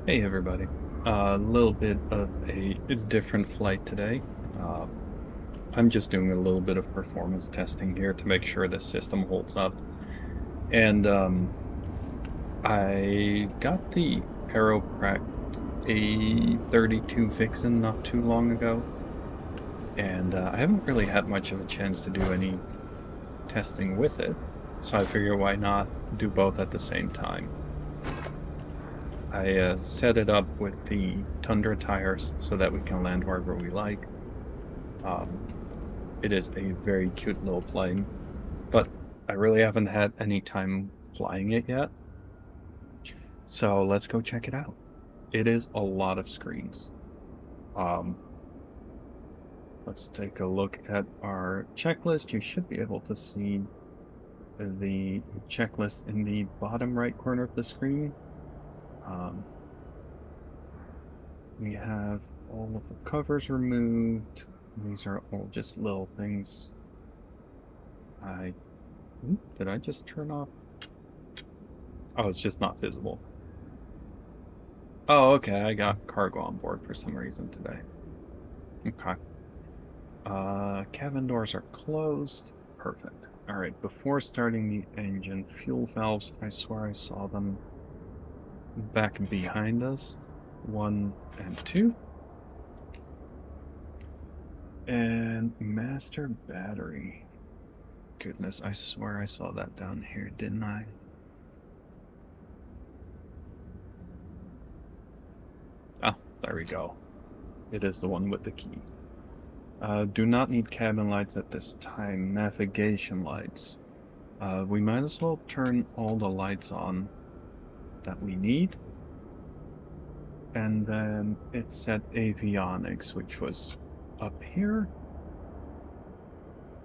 Hey everybody. A little bit of a different flight today. Uh, I'm just doing a little bit of performance testing here to make sure the system holds up. And I got the Aeroprakt A-32 Vixxen not too long ago, and I haven't really had much of a chance to do any testing with it. So I figure why not do both at the same time. I set it up with the Tundra tires so that we can land wherever we like. Um, it is a very cute little plane, but I really haven't had any time flying it yet. So let's go check it out. It is a lot of screens. Um, let's take a look at our checklist. You should be able to see the checklist in the bottom right corner of the screen. Um, we have all of the covers removed. These are all just little things. Did I just turn off? Oh, it's just not visible. Oh, okay. I got cargo on board for some reason today. Okay. Cabin doors are closed. Perfect. All right. Before starting the engine, fuel valves, I swear I saw them back behind us. 1 and 2. And master battery. Goodness, I swear I saw that down here, didn't I? Oh, there we go. It is the one with the key. Do not need cabin lights at this time. Navigation lights. We might as well turn all the lights on that we need. And then it said avionics, which was up here.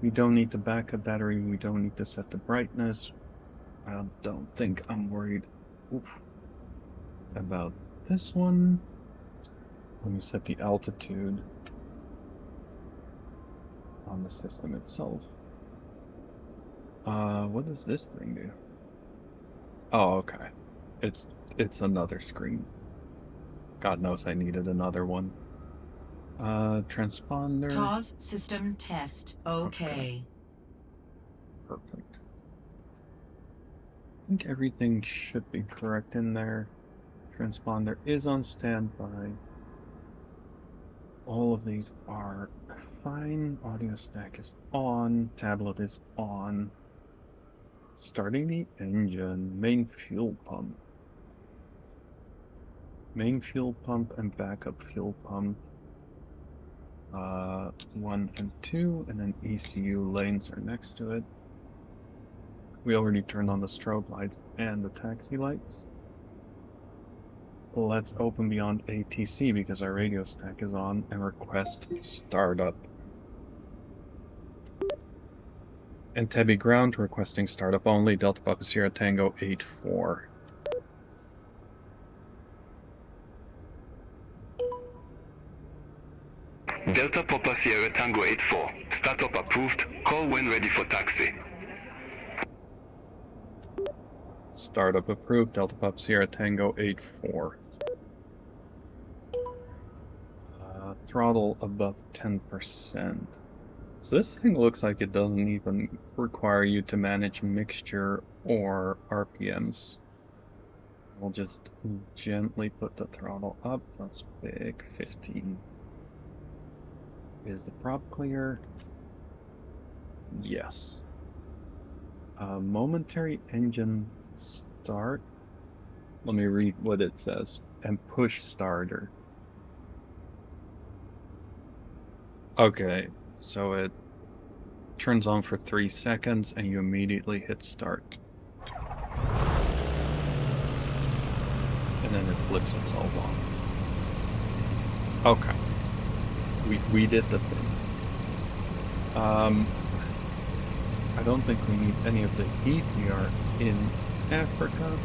We don't need the backup battery. We don't need to set the brightness. I don't think I'm worried about this one. Let me set the altitude on the system itself. What does this thing do? Oh, okay. It's another screen. God knows I needed another one. Transponder. TOS system test. Okay, Okay. perfect. I think everything should be correct in there. Transponder is on standby. All of these are fine. Audio stack is on. Tablet is on. Starting the engine. Main fuel pump. Main fuel pump and backup fuel pump. 1 and 2, and then ECU lanes are next to it. We already turned on the strobe lights and the taxi lights. Let's open BeyondATC because our radio stack is on and request startup. Entebbe ground requesting startup only. Delta Papa Sierra Tango 84. Delta Papa Sierra Tango 84. Startup approved. Call when ready for taxi. Startup approved. Delta Papa Sierra Tango 84. Throttle above 10%. So this thing looks like it doesn't even require you to manage mixture or RPMs. We'll just gently put the throttle up. That's big. 15. Is the prop clear? Yes. Momentary engine start. Let me read what it says. And push starter. Okay, so it turns on for 3 seconds and you immediately hit start. And then it flips itself on. Okay. We did the thing. I don't think we need any of the heat. We are in Africa.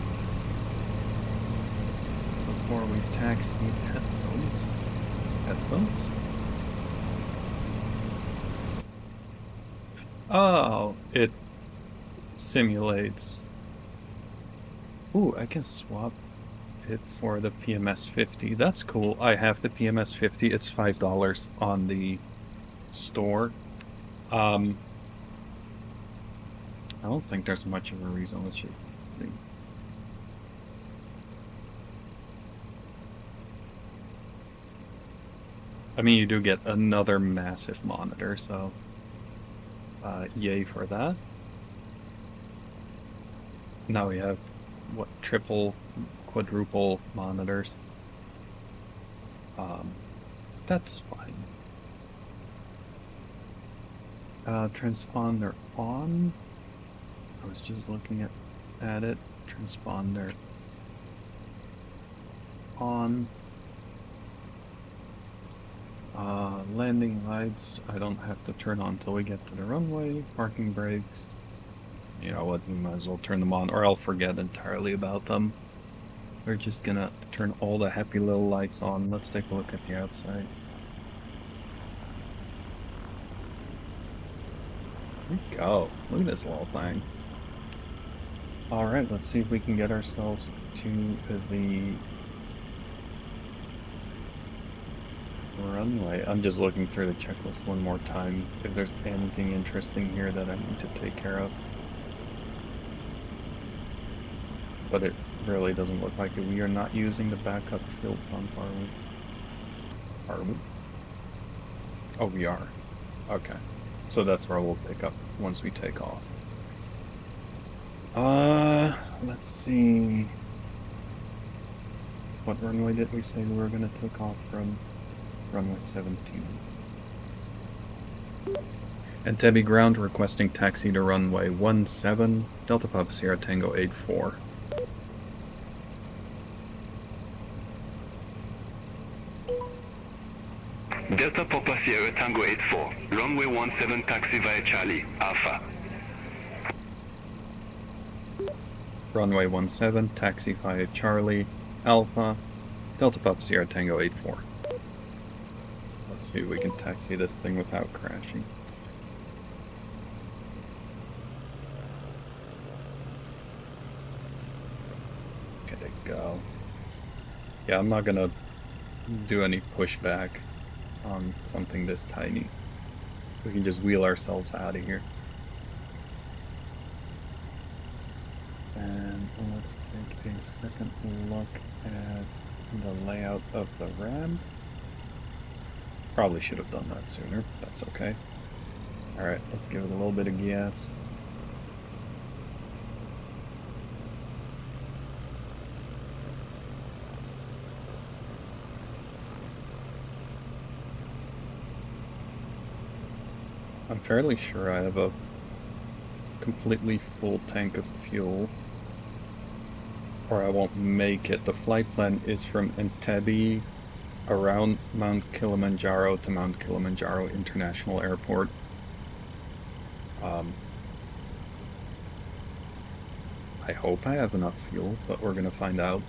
Before we taxi, headphones. Headphones? Oh, it simulates. Ooh, I can swap it for the PMS 50. That's cool. I have the PMS 50. It's $5 on the store. I don't think there's much of a reason. Let's just see. I mean, you do get another massive monitor, so yay for that. Now we have, what, triple, quadruple monitors. That's fine. Transponder on. I was just looking at it. Transponder on. Landing lights, I don't have to turn on until we get to the runway. Parking brakes, you know what, we might as well turn them on, or I'll forget entirely about them. We're just gonna turn all the happy little lights on. Let's take a look at the outside. There we go. Look at this little thing. Alright, let's see if we can get ourselves to the runway. I'm just looking through the checklist one more time if there's anything interesting here that I need to take care of. But it really doesn't look like it. We are not using the backup fuel pump, are we? Are we? Oh, we are. Okay. So that's where we'll pick up once we take off. Let's see. What runway did we say we were going to take off from? Runway 17. Entebbe ground requesting taxi to runway 17, Delta Papa Sierra Tango 84. Delta Papa Sierra Tango 84, runway 17 taxi via Charlie, Alpha. Runway 17, taxi via Charlie, Alpha, Delta Papa Sierra Tango 84. Let's see if we can taxi this thing without crashing. Get it go. Yeah, I'm not gonna do any pushback on something this tiny. We can just wheel ourselves out of here. And let's take a second to look at the layout of the ramp. Probably should have done that sooner. That's okay. Alright, let's give it a little bit of gas. I'm fairly sure I have a completely full tank of fuel, or I won't make it. The flight plan is from Entebbe around Mount Kilimanjaro to Mount Kilimanjaro International Airport. I hope I have enough fuel, but we're gonna find out.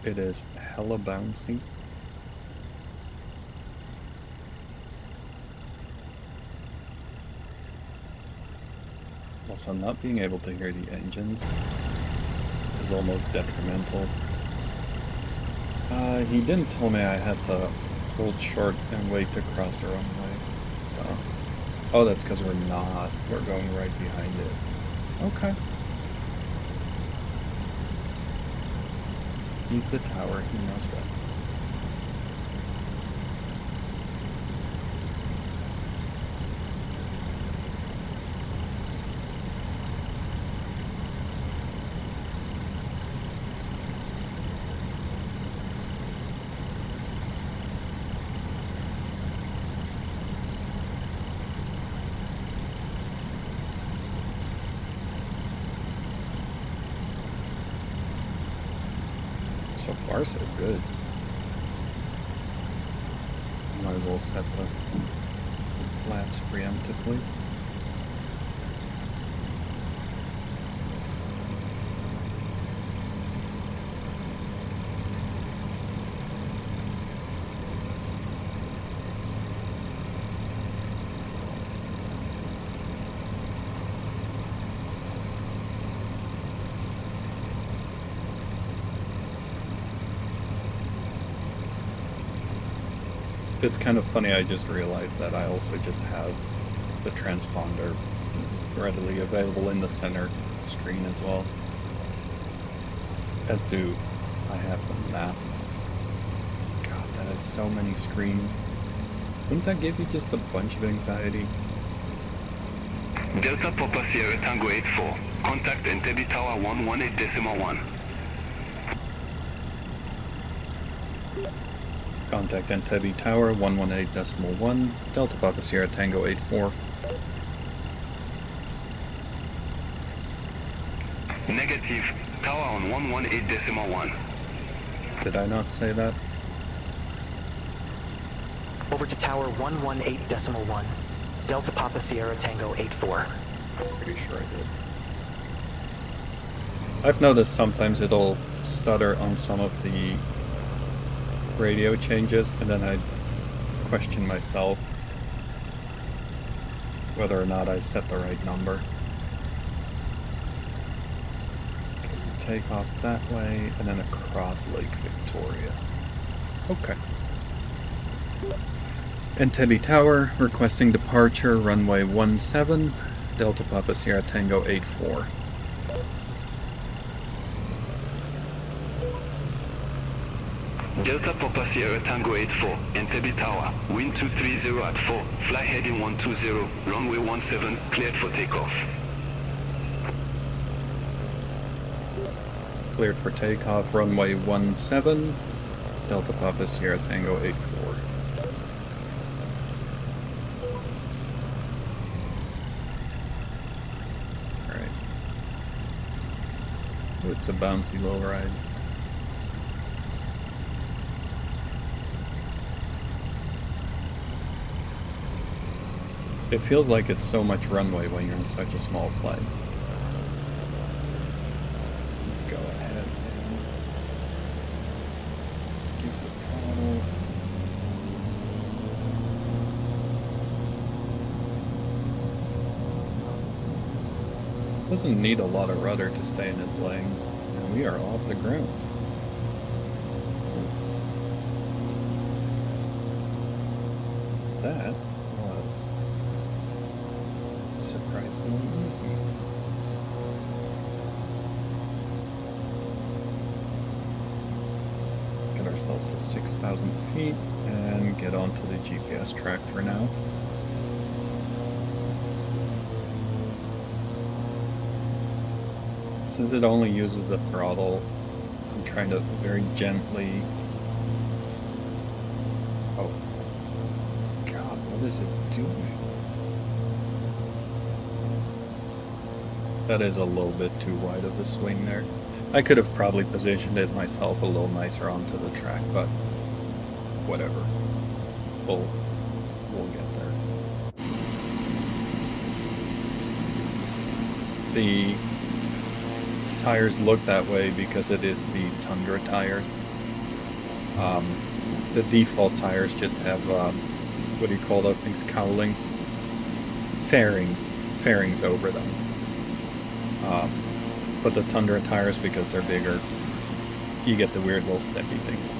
It is hella bouncy. Also, not being able to hear the engines is almost detrimental. He didn't tell me I had to hold short and wait to cross the runway, so... Oh, that's because we're not. We're going right behind it. Okay. He's the tower, he knows best. So far, so good. Might as well set the flaps preemptively. It's kind of funny, I just realized that I also just have the transponder readily available in the center screen as well. As do I have the map. God, that is so many screens. Wouldn't that give you just a bunch of anxiety? Delta Papa Sierra Tango 84. Contact Entebbe Tower 118.1. Contact Entebbe Tower 118.1, Delta Papa Sierra Tango 84. Negative. Tower on 118.1. Did I not say that? Over to Tower 118.1. Delta Papa Sierra Tango 84. Pretty sure I did. I've noticed sometimes it'll stutter on some of the radio changes, and then I question myself whether or not I set the right number. Okay, take off that way, and then across Lake Victoria. Okay. Entebbe Tower, requesting departure, runway 17, Delta Papa Sierra Tango 84. Delta Papa Sierra Tango 84, Entebbe Tower, wind 230 at 4, fly heading 120, runway 17, cleared for takeoff. Cleared for takeoff, runway 17, Delta Papa Sierra Tango 84. Alright. It's a bouncy low ride. It feels like it's so much runway when you're in such a small plane. Let's go ahead and give the throttle. Doesn't need a lot of rudder to stay in its lane, and we are off the ground. That was surprisingly easy. Get ourselves to 6,000 feet and get onto the GPS track for now. Since it only uses the throttle, I'm trying to very gently... Oh. God, what is it doing? That is a little bit too wide of a swing there. I could have probably positioned it myself a little nicer onto the track, but whatever. We'll get there. The tires look that way because it is the Tundra tires. The default tires just have, what do you call those things, cowlings? Fairings over them. But the Tundra tires, because they're bigger, you get the weird little steppy things.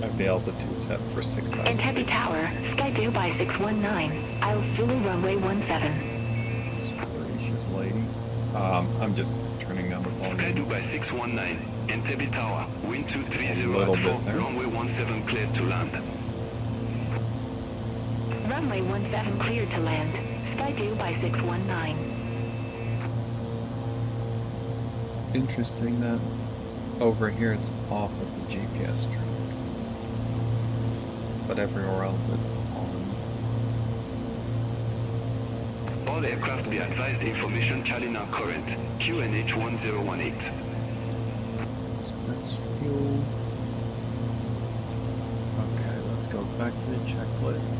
I have the altitude set for 6,000 feet. Entebbe Tower, Skyview by 619, Isle Zulu runway 17. Gracious lady. I'm just turning down the volume. Skyview by 619, Entebbe Tower, wind 230 A little at bit 4, there. runway 17 cleared to land. Runway 17 cleared to land. Skyview by 619. Interesting that over here it's off of the GPS track, but everywhere else it's on. All aircraft be advised information charting now current, QNH 1018. So that's fuel. Okay, let's go back to the checklist.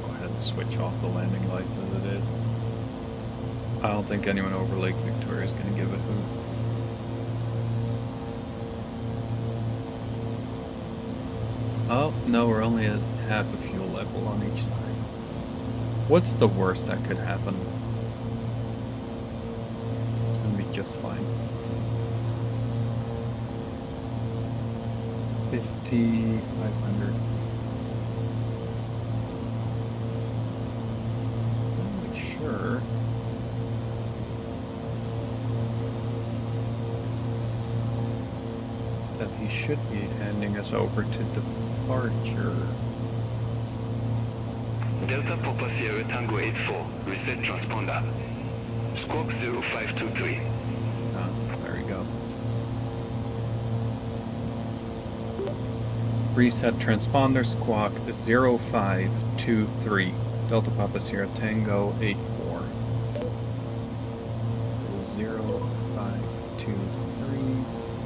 Go ahead and switch off the landing lights as it is. I don't think anyone over Lake Victoria is going to give a hoot. Oh, no, we're only at half a fuel level on each side. What's the worst that could happen? It's going to be just fine. 5,500. Make sure. That he should be handing us over to departure. Delta Papa Sierra Tango 84, reset transponder. Squawk 0523. Ah, there we go. Reset transponder, squawk 0523. Delta Papa Sierra Tango 84. 0523.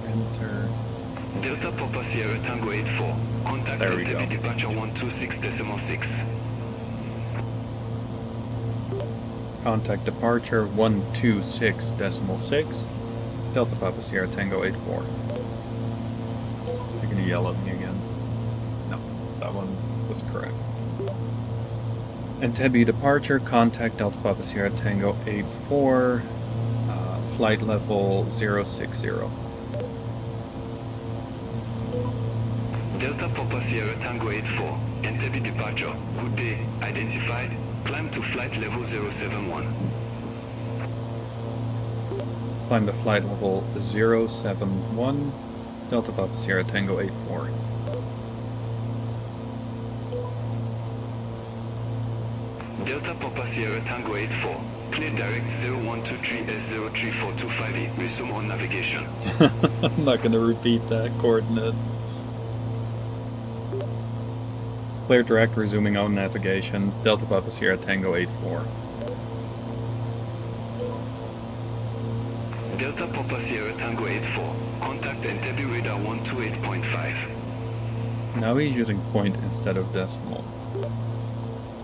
Enter. Delta Papa Sierra Tango 84. Contact There we go. Entebbe departure 126.6. Contact departure 126.6. Delta Papa Sierra Tango 84. Is he gonna yell at me again? No, that one was correct. Entebbe departure, contact Delta Papa Sierra Tango 84, flight level 060. Delta Papa Sierra Tango 84. Entebbe departure. Good day. Identified. Climb to flight level 071. Climb to flight level 071, Delta Papa Sierra Tango 84. Delta Papa Sierra Tango 84. Clear direct 0123S034258. Resume on navigation. I'm not going to repeat that coordinate. Clear direct, resuming on navigation, Delta Papa Sierra Tango 84. Delta Papa Sierra Tango 84. Contact Entebbe radar 128.5. Now he's using point instead of decimal.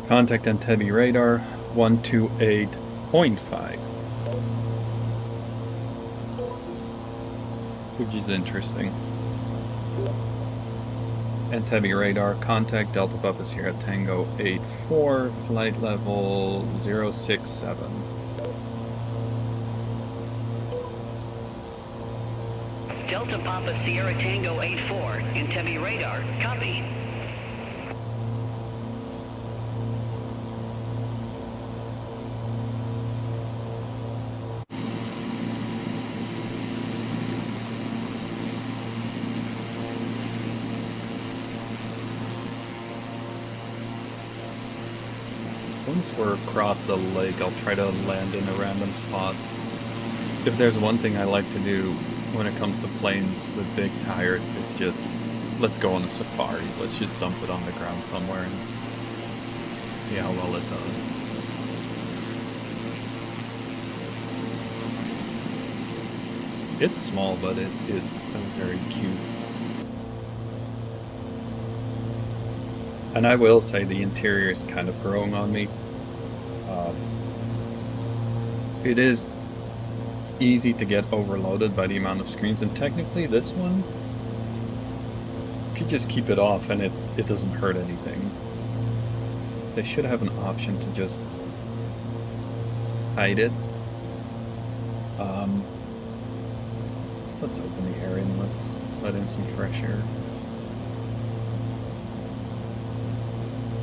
Contact Entebbe radar 128.5. Which is interesting. Entebbe radar, contact Delta Papa Sierra Tango 84, flight level 067. Delta Papa Sierra Tango 84, Entebbe radar, copy. Once we're across the lake, I'll try to land in a random spot. If there's one thing I like to do when it comes to planes with big tires, it's just, let's go on a safari. Let's just dump it on the ground somewhere and see how well it does. It's small, but it is very cute. And I will say the interior is kind of growing on me. It is easy to get overloaded by the amount of screens, and technically this one, you could just keep it off and it doesn't hurt anything. They should have an option to just hide it. Let's open the air and let's let in some fresh air.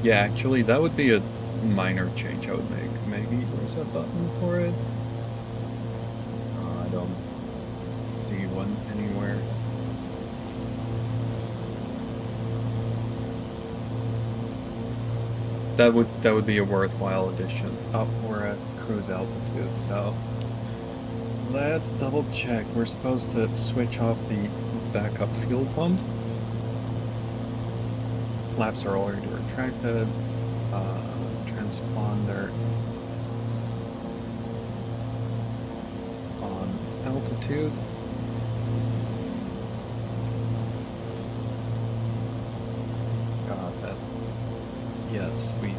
Yeah, actually, that would be a minor change I would make. Maybe there's a button for it? I don't see one anywhere. That would be a worthwhile addition. Oh, we're at cruise altitude, so let's double check. We're supposed to switch off the backup fuel pump. Flaps are already retracted. Transponder on altitude. God, that. Yes, we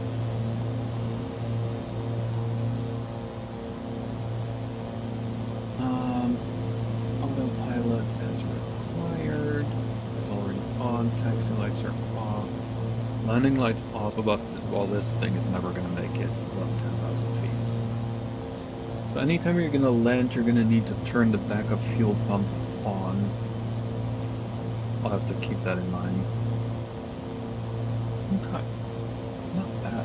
landing lights off above, well, this thing is never going to make it above 10,000 feet. So anytime you're going to land, you're going to need to turn the backup fuel pump on. I'll have to keep that in mind. Okay, it's not bad.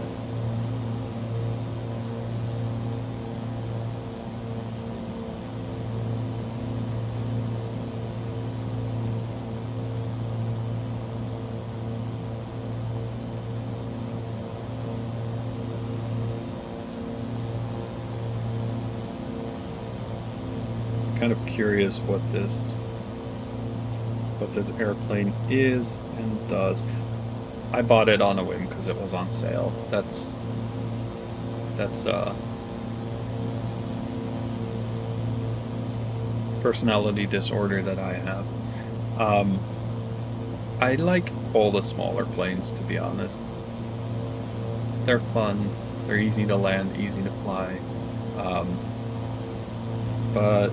Kind of curious what this airplane is and does. I bought it on a whim because it was on sale. That's personality disorder that I have. I like all the smaller planes, to be honest. They're fun, they're easy to land, easy to fly. But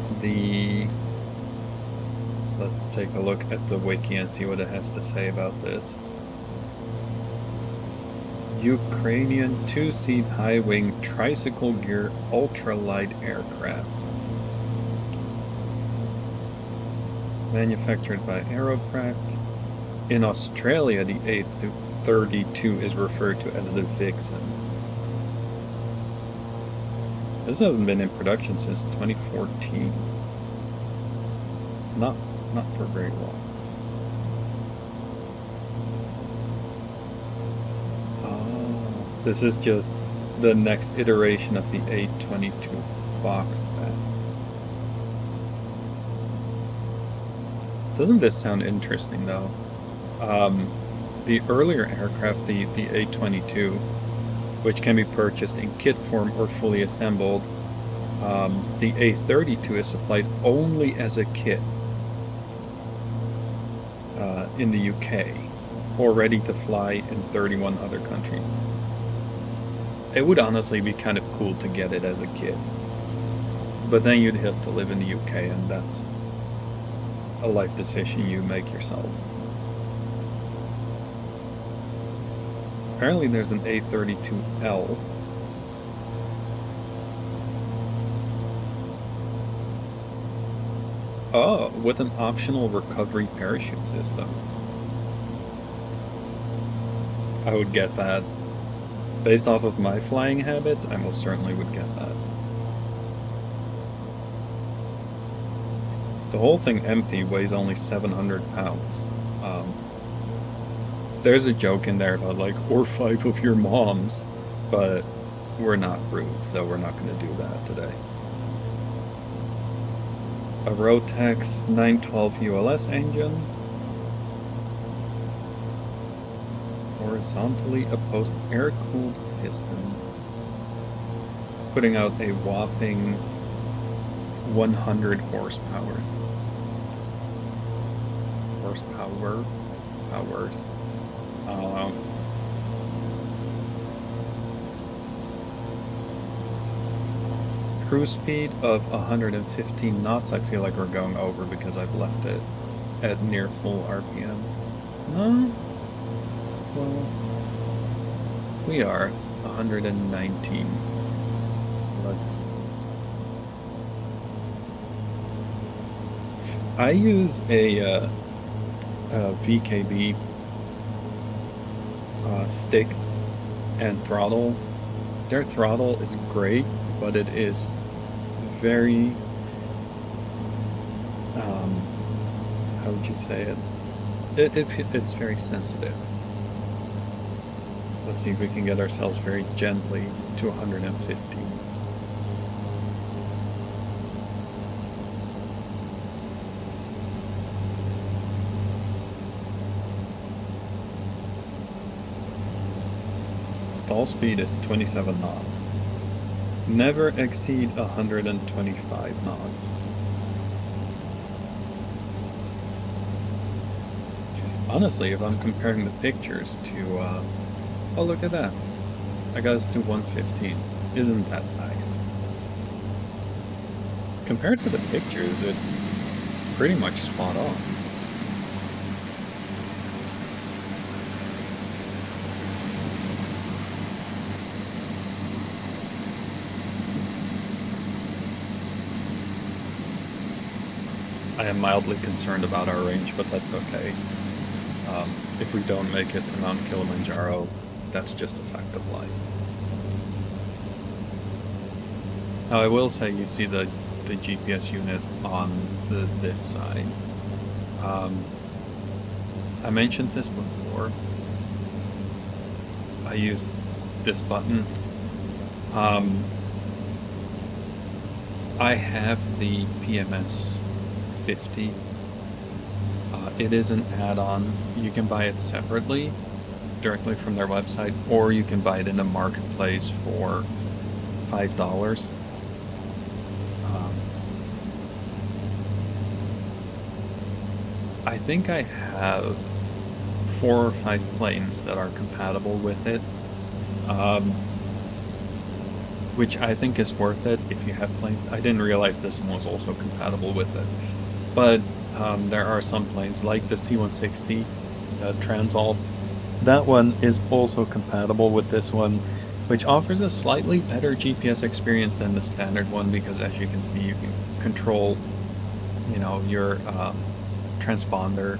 let's take a look at the wiki and see what it has to say about this. Ukrainian 2-seat high-wing tricycle gear ultralight aircraft. Manufactured by Aeroprakt. In Australia, the A-32 is referred to as the Vixxen. This hasn't been in production since 2014. It's not for very long. Oh, this is just the next iteration of the A-22 box bat. Doesn't this sound interesting though? The earlier aircraft, the A-22, which can be purchased in kit form or fully assembled, the A-32 is supplied only as a kit in the UK, or ready to fly in 31 other countries. It would honestly be kind of cool to get it as a kit, but then you'd have to live in the UK, and that's a life decision you make yourself. Apparently there's an A-32L. Oh, with an optional recovery parachute system. I would get that. Based off of my flying habits, I most certainly would get that. The whole thing empty weighs only 700 pounds. There's a joke in there about like, or 5 of your moms, but we're not rude, so we're not going to do that today. A Rotax 912 ULS engine. Horizontally opposed air-cooled piston. Putting out a whopping 100 horsepowers. Powers. Cruise speed of 115 knots. I feel like we're going over because I've left it at near full RPM. No? Well, we are 119. So let's... I use a VKB stick and throttle. Their throttle is great, but it is very, how would you say it? It's very sensitive. Let's see if we can get ourselves very gently to 115. Stall speed is 27 knots. Never exceed 125 knots. Honestly, if I'm comparing the pictures to, oh look at that. I got us to 115. Isn't that nice? Compared to the pictures, it's pretty much spot on. I am mildly concerned about our range, but that's okay. If we don't make it to Mount Kilimanjaro, that's just a fact of life. Now, I will say you see the GPS unit on this side. I mentioned this before. I use this button. I have the PMS 50. It is an add-on. You can buy it separately, directly from their website, or you can buy it in the marketplace for $5. I think I have 4 or 5 planes that are compatible with it, which I think is worth it if you have planes. I didn't realize this one was also compatible with it, but there are some planes like the C-160 Transall. That one is also compatible with this one, which offers a slightly better GPS experience than the standard one because, as you can see, you can control, you know, your transponder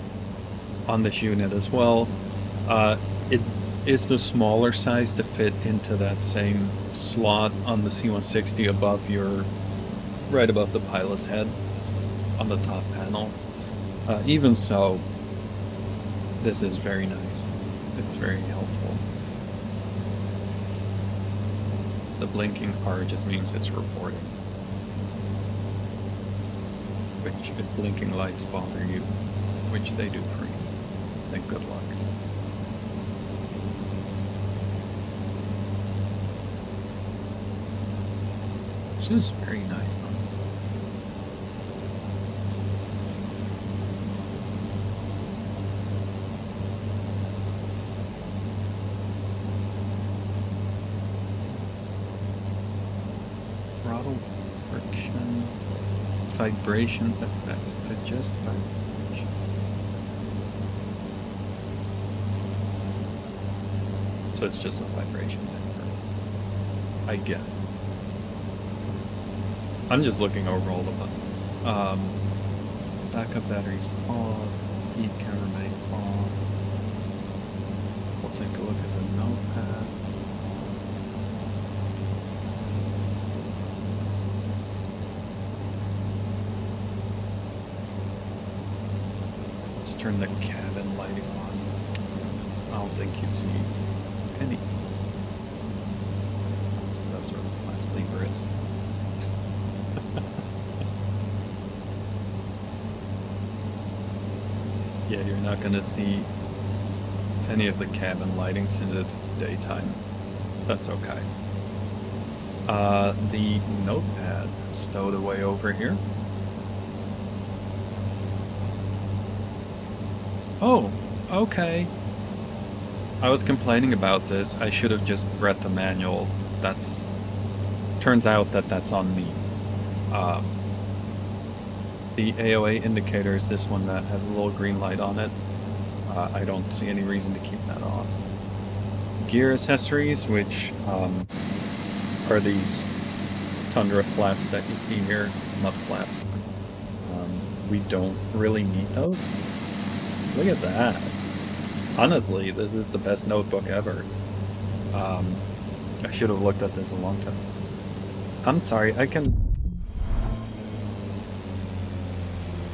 on this unit as well. It is the smaller size to fit into that same slot on the C-160 right above the pilot's head on the top panel. Even so, this is very nice. It's very helpful. The blinking R just means it's reporting. Which, if blinking lights bother you, which they do for you, then good luck. This is very nice on this. Throttle friction, vibration effects, adjust vibration. So it's just a vibration thing, I guess. I'm just looking over all the buttons. Backup batteries off, heat camera off. We'll take a look at the notepad. Let's turn the cabin lighting on. I don't think you see any. So that's where the flaps lever is. Yeah, you're not going to see any of the cabin lighting since it's daytime. That's okay. The notepad stowed away over here. Oh, okay. I was complaining about this. I should have just read the manual. Turns out that's on me. The AOA indicator is this one that has a little green light on it. I don't see any reason to keep that on. Gear accessories, which are these Tundra flaps that you see here, not flaps. We don't really need those. Look at that. Honestly, this is the best notebook ever. I should have looked at this a long time. I'm sorry,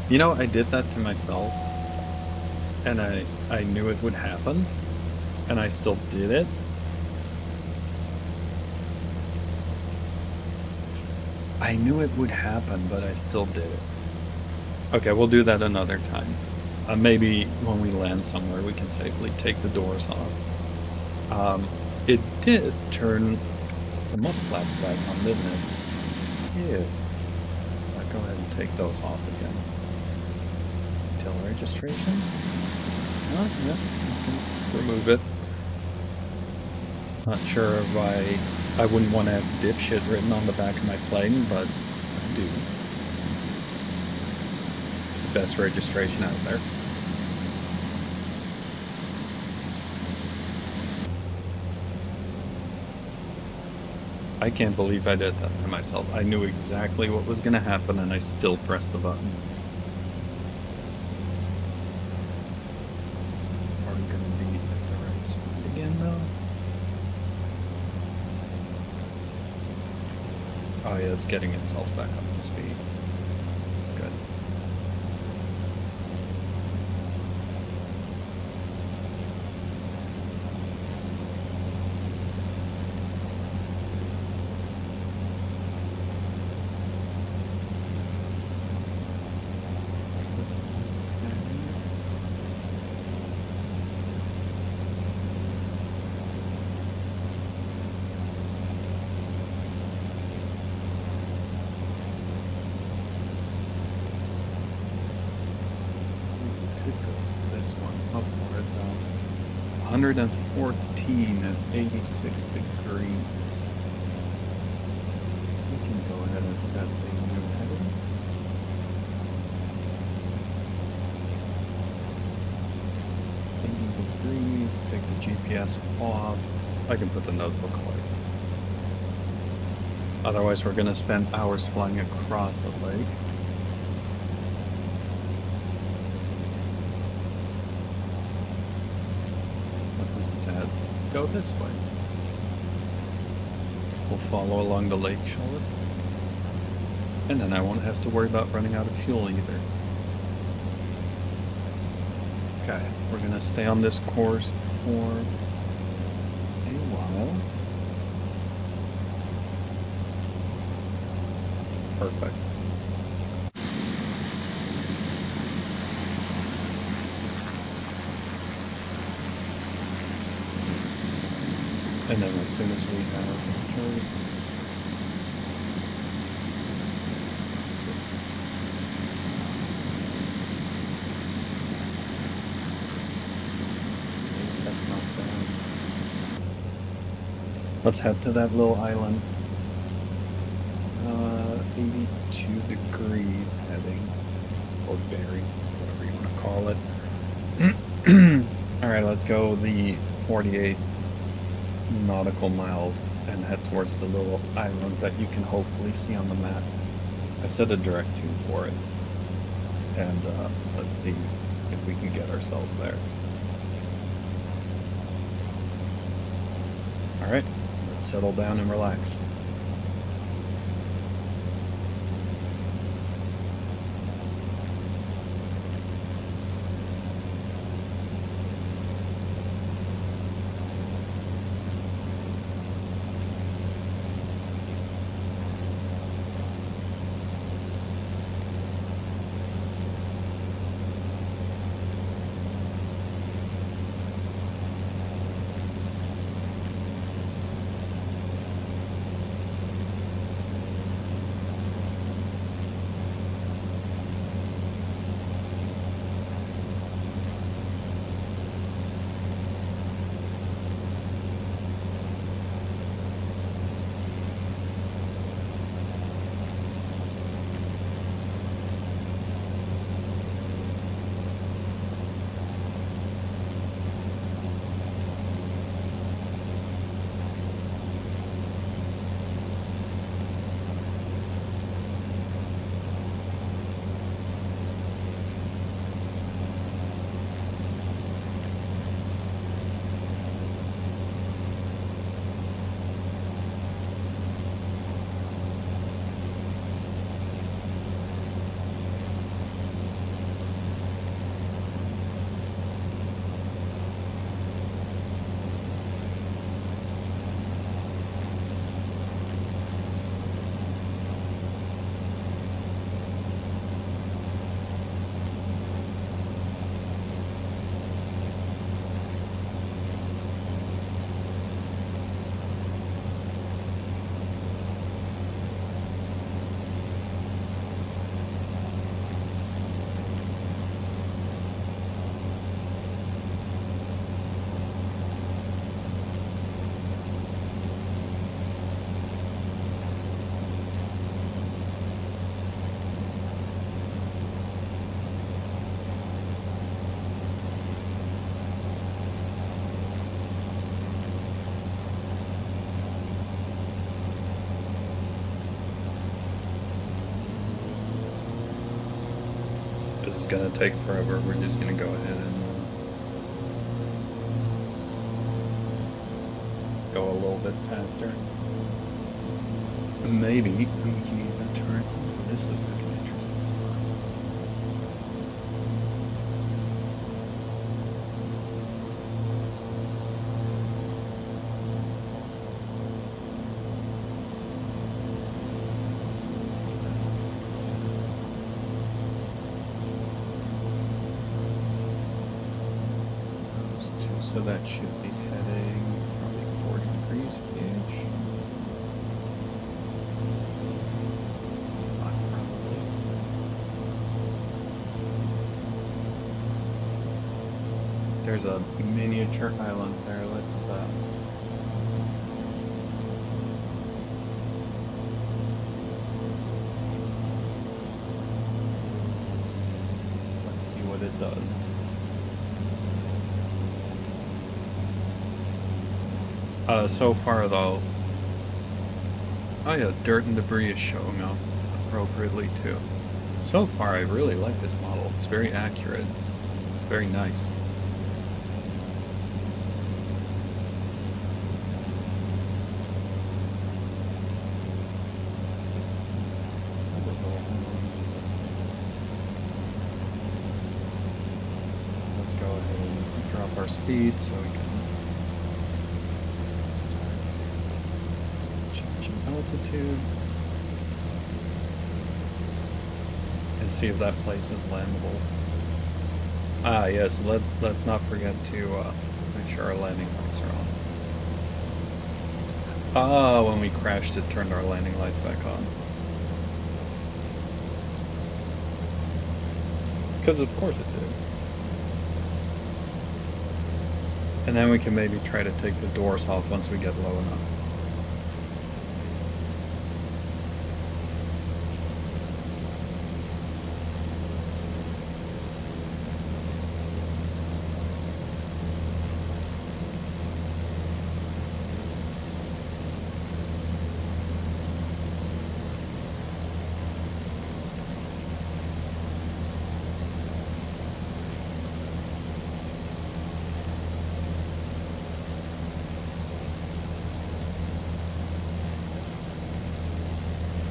You know, I did that to myself, and I knew it would happen, and I still did it. I knew it would happen, but I still did it. Okay, we'll do that another time. Maybe when we land somewhere, we can safely take the doors off. It did turn the muff flaps back on, didn't it? Yeah. I'll go ahead and take those off again. Registration? Oh, yeah, you can remove it. Not sure why I wouldn't want to have dipshit written on the back of my plane, but I do. It's the best registration out there. I can't believe I did that to myself. I knew exactly what was going to happen and I still pressed the button. Oh yeah, it's getting itself back up to speed. Good. This one up north, 114 at 86 degrees. We can go ahead and set the new heading. Degrees, take the GPS off. I can put the notebook away. Otherwise, we're going to spend hours flying across the lake. Let's instead go this way. We'll follow along the lake shore. And then I won't have to worry about running out of fuel either. Okay, we're going to stay on this course for a while. Perfect. And then as soon as we have that's not bad. Let's head to that little island. 82 degrees heading, or bearing, whatever you want to call it. Alright, let's go the 48 nautical miles and head towards the little island that you can hopefully see on the map. I set a direct tune for it, and let's see if we can get ourselves there. Alright, let's settle down and relax. This is gonna take forever. We're just gonna go ahead and go a little bit faster. Maybe we can even turn. This is an interesting spot. Those two, so that should be heading probably 40 degrees each. There's a miniature island there. Let's see what it does. So far though, oh yeah, dirt and debris is showing up appropriately too. So far, I really like this model. It's very accurate. It's very nice. Let's go ahead and drop our speed so we can start changing altitude and see if that place is landable. Ah, yes, let's not forget to make sure our landing lights are on. Ah, when we crashed, it turned our landing lights back on. Because of course it did. And then we can maybe try to take the doors off once we get low enough.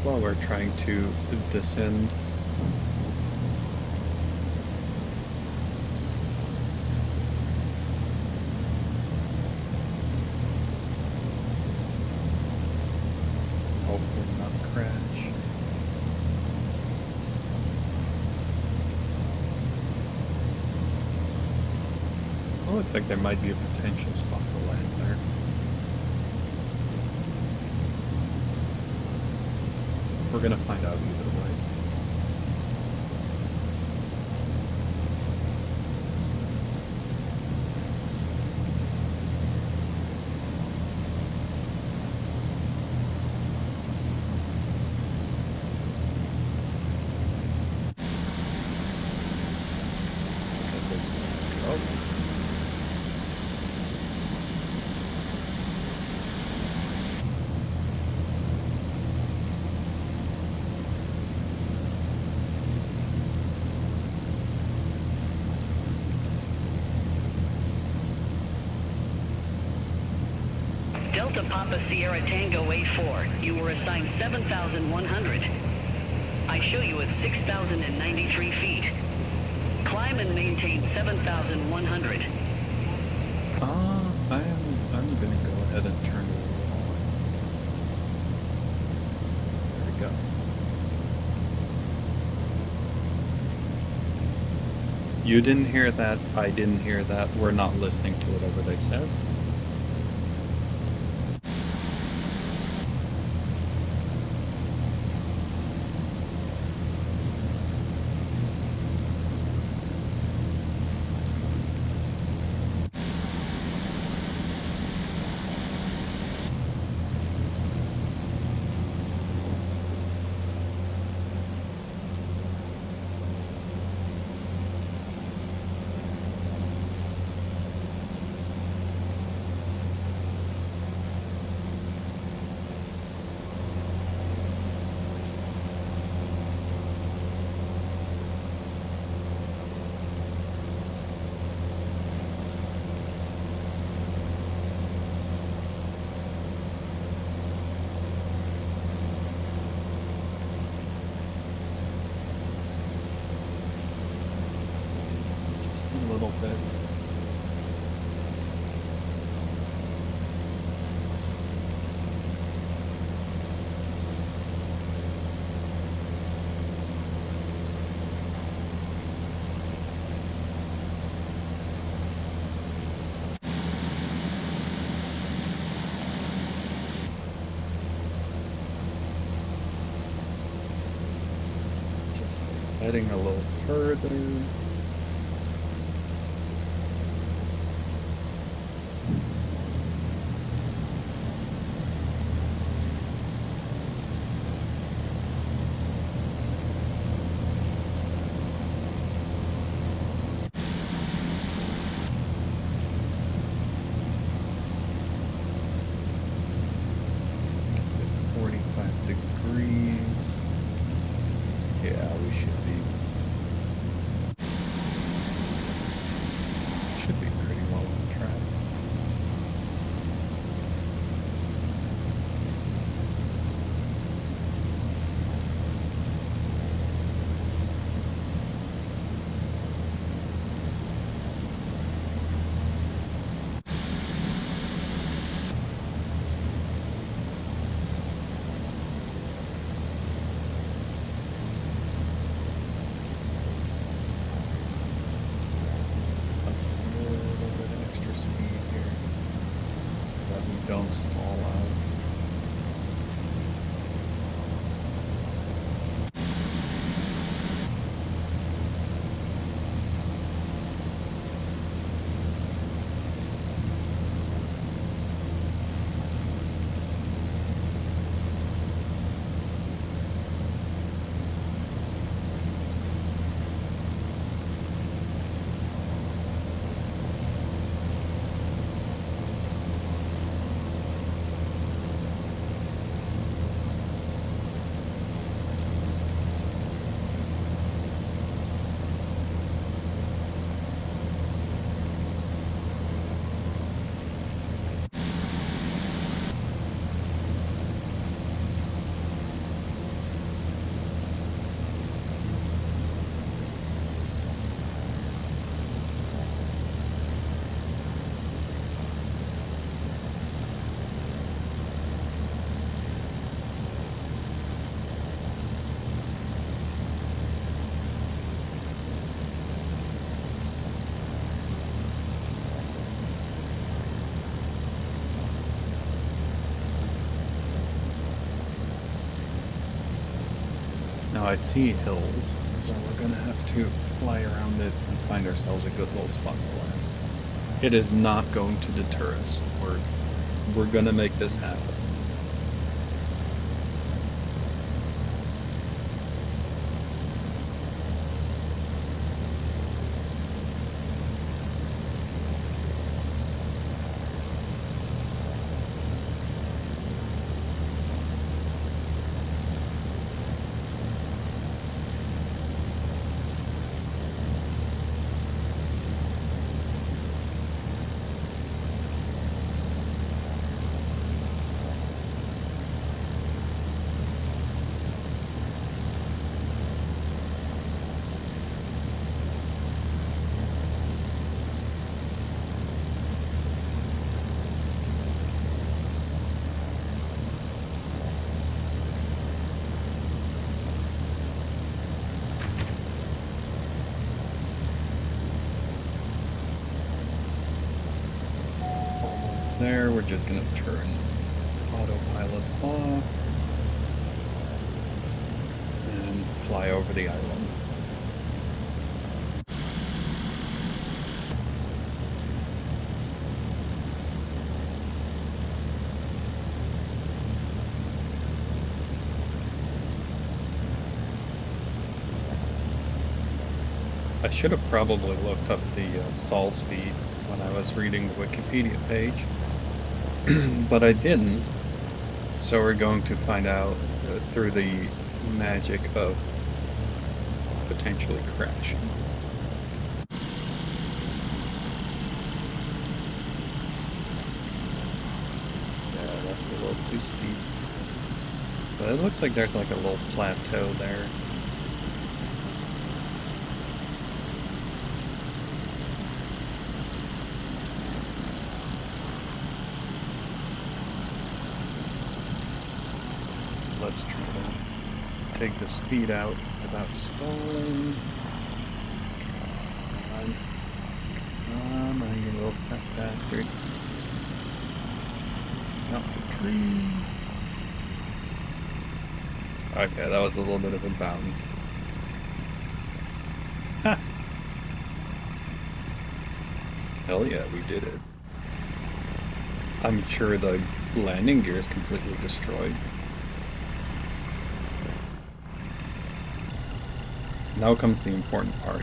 While we're trying to descend. Hopefully not crash. Well, looks like there might be a potential spot to land there. We're gonna find out either way. Look at this thing go. Delta Papa Sierra Tango 84. You were assigned 7,100. I show you at 6,093 feet. Climb and maintain 7,100. I'm gonna go ahead and turn it on. There we go. You didn't hear that, I didn't hear that, we're not listening to whatever they said. Heading a little further. Degrees. Yeah, we should be pretty well on track. Don't stall out. Now I see hills, so we're gonna have to fly around it and find ourselves a good little spot to land. It is not going to deter us. We're gonna make this happen. There, we're just gonna turn autopilot off and fly over the island. I should have probably looked up the stall speed when I was reading the Wikipedia page. But I didn't, so we're going to find out through the magic of potentially crashing. Yeah, that's a little too steep. But it looks like there's like a little plateau there. Let's try to take the speed out without stalling. Come on, you little fat bastard. Out the tree. Okay, that was a little bit of a bounce. Hell yeah, we did it. I'm sure the landing gear is completely destroyed. Now comes the important part.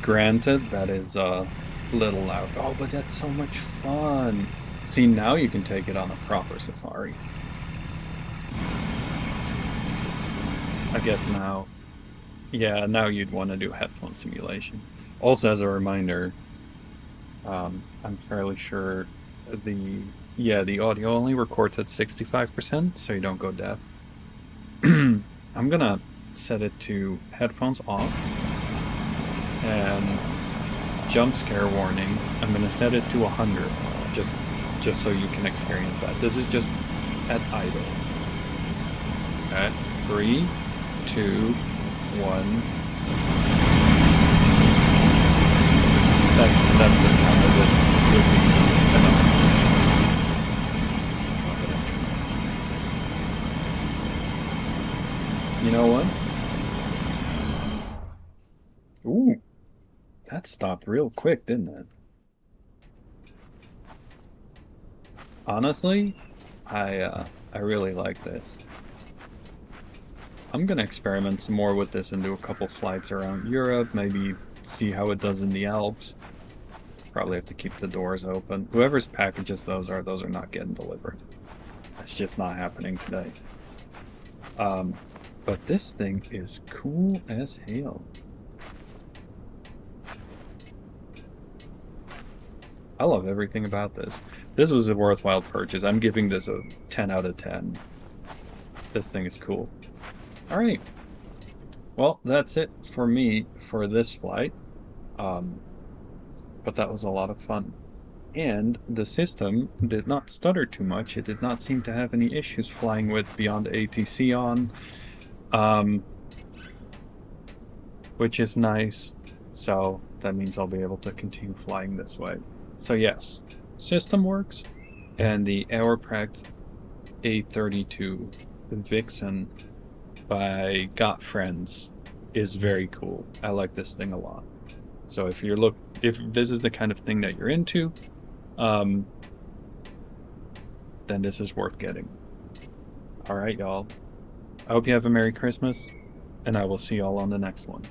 Granted, that is a little loud. Oh, but that's so much fun. See, now you can take it on a proper safari. I guess now, yeah, now you'd want to do headphone simulation. Also, as a reminder, I'm fairly sure the audio only records at 65%, so you don't go deaf. I'm gonna set it to headphones off and jump scare warning. I'm gonna set it to 100, just so you can experience that. This is just at idle. At 3, 2, 1. That's the sound as it would be enough. You know what? Ooh, that stopped real quick, didn't it? Honestly, I really like this. I'm gonna experiment some more with this and do a couple flights around Europe, maybe see how it does in the Alps. Probably have to keep the doors open. Whoever's packages those are not getting delivered. That's just not happening today. But this thing is cool as hell. I love everything about this. This was a worthwhile purchase. I'm giving this a 10 out of 10. This thing is cool. Alright. Well, that's it for me for this flight. But that was a lot of fun. And the system did not stutter too much. It did not seem to have any issues flying with BeyondATC on. Which is nice. So that means I'll be able to continue flying this way. So yes, system works, and the Aeroprakt A-32 Vixxen by Got Friends is very cool. I like this thing a lot. So if this is the kind of thing that you're into, then this is worth getting. All right, y'all. I hope you have a Merry Christmas, and I will see y'all on the next one.